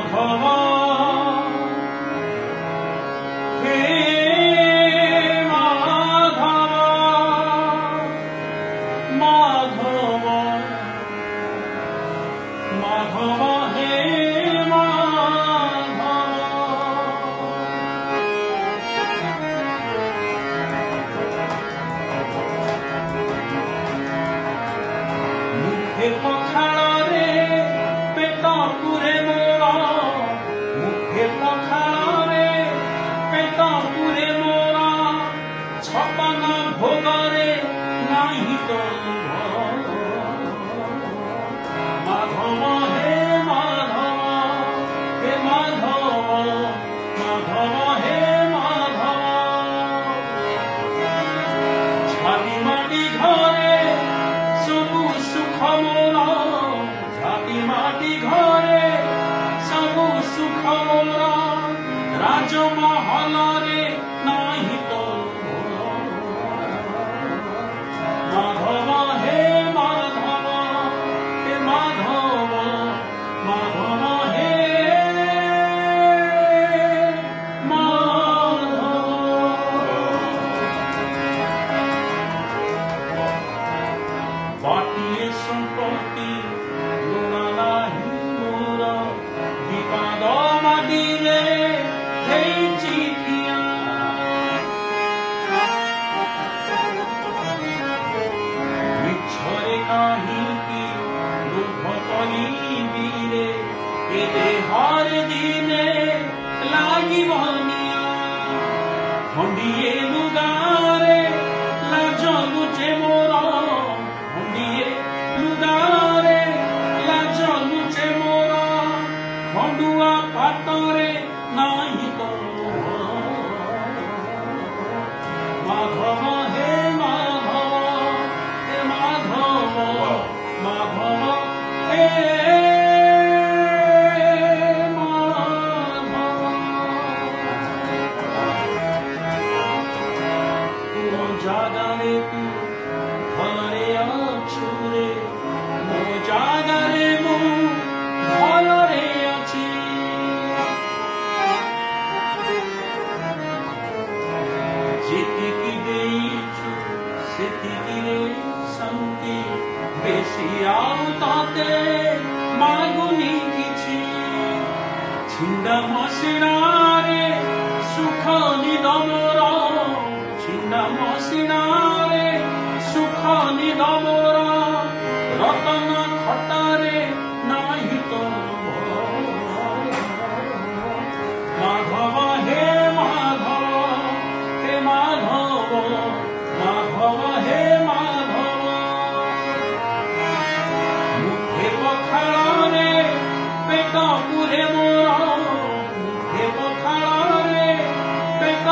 মাধব হে মাধব মাধব মাধব হে মুখে পখাଳରେ পেট পুরে মোর মুখে পখাଳରେ পেট পুরে মোর ছপন ভোগরে নাহি তো মাধব হে মাধব হে মাধব মাধব হে মাধব ছাতি মাটি ঘরে সবু সুখ মোর ছাতি মাটি ঘরে সবু সুখ মোর রাজমহলরে নাহি তো মাধব হে মাধব হে মাধব মাধব হে মাধব বাটিয়ে সম্পত্তি গুণা নাহি মোর বিবাদ মাদিরে ହେଇଛି କିଆ ମିଛରେ କାହିଁକି ଲୋଭ କରିବିରେ ଏ ଦେହରେ ଦିନେ ଲାଗିବ ନିଆଁ ଖଣ୍ଡିଏ ଲୁଗାରେ ଲାଜ ଲୁଚେ ମୋର ଖଣ୍ଡିଏ ଲୁଗାରେ ଲାଜ ଲୁଚେ ମୋର ଖଣ୍ଡୁଆ ପାଟରେ ନାହିଁ ତ ମାଧବ ହେ ମାଧବ ହେ ମାଧବ ମାଧବ ହେ ମାଧବ ମୋ ଜାଗାରେ ତୁ ଭଲରେ ଅଛୁ ରେ ମୋ ଜାଗାରେ ମୁଁ ଭଲରେ ଅଛି ଯେତିକି ଦେଇଛୁ ସେତିକିରେ ଶାନ୍ତି ବେଶୀ ଆଉ ତତେ ମାଗୁନି କିଛି ଛିଣ୍ଡା ମସିଣାରେ ସୁଖ ନିଦ ମୋର ଛିଣ୍ଡା ମସିଣାରେ ସୁଖ ନିଦ ମୋର ରତନ ଖଟାରେ ନାହିଁ ତ ମାଧବ ହେ ମାଧବ হে মাধব মাধব হে মাধব মুখে পখাଳରେ পেট পুরে মোর মুখে পখাଳରେ পেট